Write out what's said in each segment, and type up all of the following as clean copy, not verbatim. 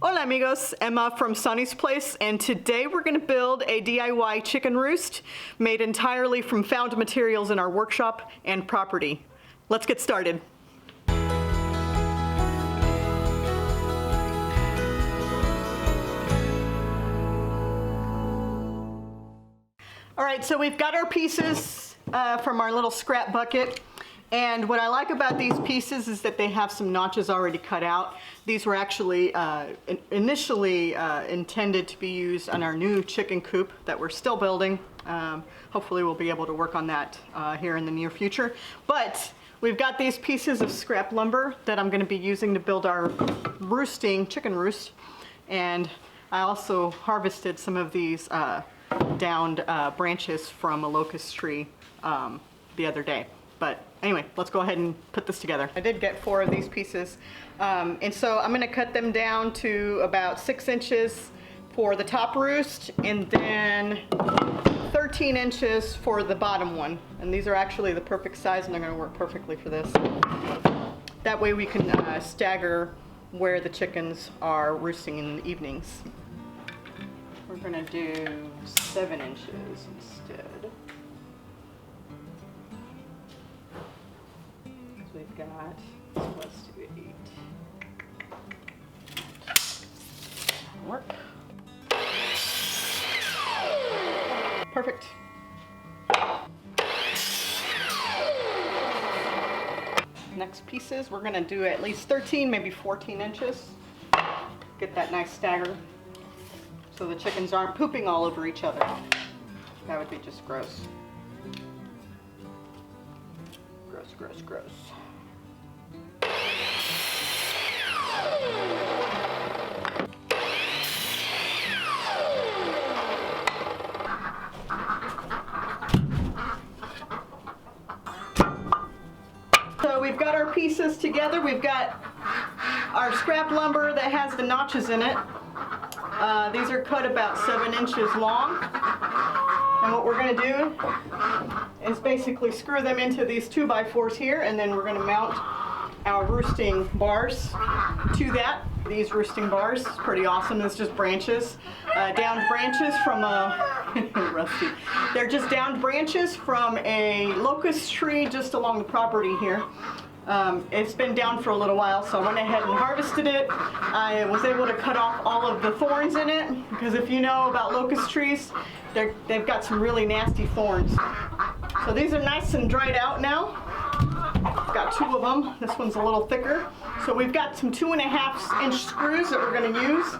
Hola amigos, Emma from Sonnie's Place, and today we're going to build a DIY chicken roost made entirely from found materials in our workshop and property. Let's get started. Alright, so we've got our pieces from our little scrap bucket. And what I like about these pieces is that they have some notches already cut out. These were actually initially intended to be used on our new chicken coop that we're still building. Hopefully we'll be able to work on that here in the near future. But we've got these pieces of scrap lumber that I'm going to be using to build our chicken roost. And I also harvested some of these downed branches from a locust tree the other day. But anyway, let's go ahead and put this together. I did get 4 of these pieces. And so I'm gonna cut them down to about 6 inches for the top roost and then 13 inches for the bottom one. And these are actually the perfect size and they're gonna work perfectly for this. That way we can stagger where the chickens are roosting in the evenings. We're gonna do 7 inches instead. We've got, let's do 8. Work. Perfect. Next pieces, we're gonna do at least 13, maybe 14 inches. Get that nice stagger so the chickens aren't pooping all over each other. That would be just gross. Gross, gross, gross. So we've got our pieces together. We've got our scrap lumber that has the notches in it. These are cut about 7 inches long. And what we're going to do is basically screw them into these 2x4s here, and then we're going to mount our roosting bars to that. These roosting bars, it's pretty awesome. It's just branches, downed branches from a rusty. They're just downed branches from a locust tree just along the property here. It's been down for a little while, so I went ahead and harvested it. I was able to cut off all of the thorns in it, because if you know about locust trees, they've got some really nasty thorns. So these are nice and dried out now. Got 2 of them. This one's a little thicker. So we've got some 2.5 inch screws that we're going to use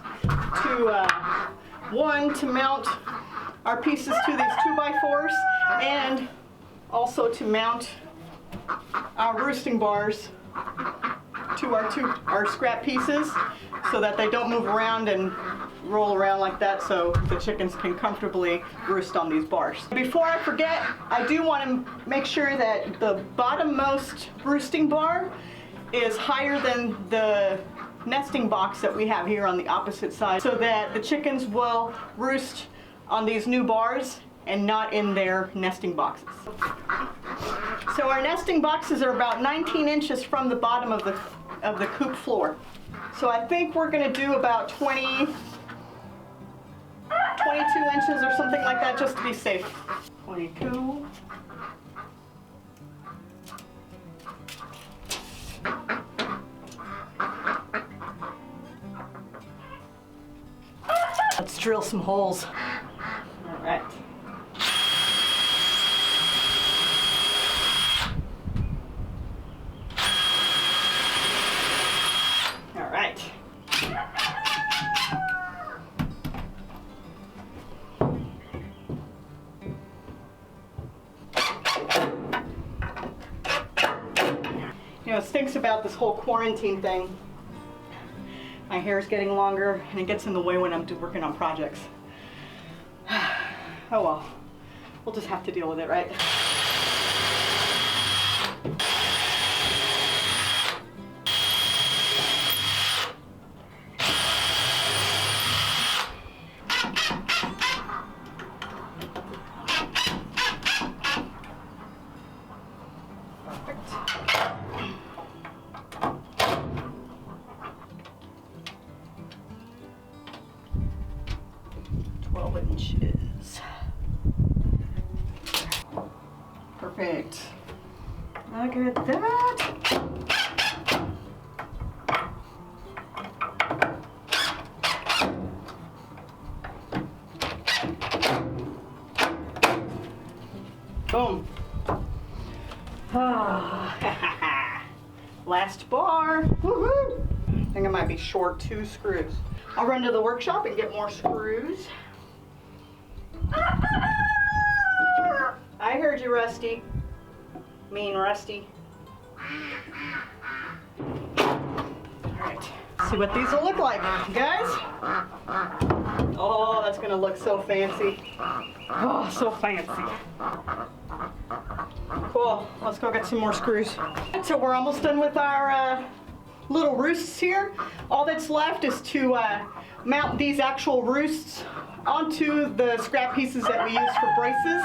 to mount our pieces to these 2x4s, and also to mount our roosting bars to our scrap pieces so that they don't move around and roll around like that, so the chickens can comfortably roost on these bars. Before I forget, I do want to make sure that the bottommost roosting bar is higher than the nesting box that we have here on the opposite side, so that the chickens will roost on these new bars and not in their nesting boxes. So our nesting boxes are about 19 inches from the bottom of the coop floor. So I think we're going to do about 22 inches or something like that, just to be safe. 22. Let's drill some holes. All right. All right. You know, it stinks about this whole quarantine thing. My hair is getting longer and it gets in the way when I'm working on projects. Oh well, we'll just have to deal with it, right? 12 inches. Perfect. Look at that. Boom. Ah. Last bar. Woohoo! I think I might be short 2 screws. I'll run to the workshop and get more screws. I heard you, Rusty. Mean Rusty. Alright, see what these will look like, guys. Oh, that's gonna look so fancy. Oh, so fancy. Cool, let's go get some more screws. So we're almost done with our little roosts here. All that's left is to mount these actual roosts onto the scrap pieces that we use for braces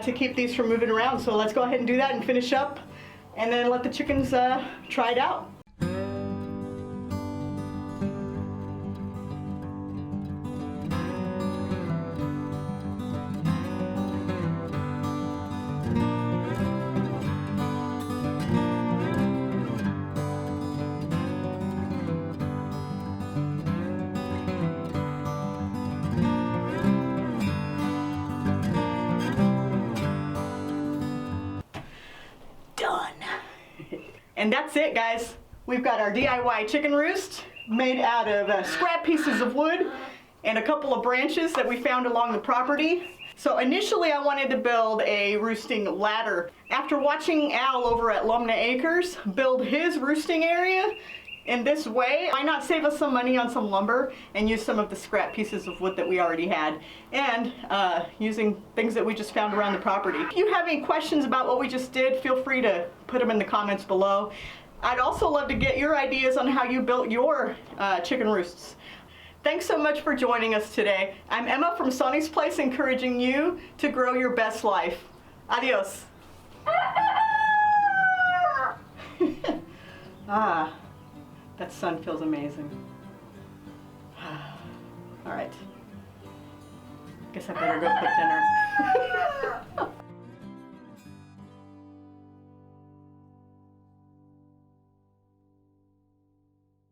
to keep these from moving around. So let's go ahead and do that and finish up and then let the chickens try it out. And that's it, guys. We've got our DIY chicken roost made out of scrap pieces of wood and a couple of branches that we found along the property. So initially I wanted to build a roosting ladder. After watching Al over at Lumna Acres build his roosting area in this way, why not save us some money on some lumber and use some of the scrap pieces of wood that we already had and using things that we just found around the property. If you have any questions about what we just did, feel free to put them in the comments below. I'd also love to get your ideas on how you built your chicken roosts. Thanks so much for joining us today. I'm Emma from Sonnie's Place, encouraging you to grow your best life. Adios. That sun feels amazing. All right. Guess I better go cook dinner.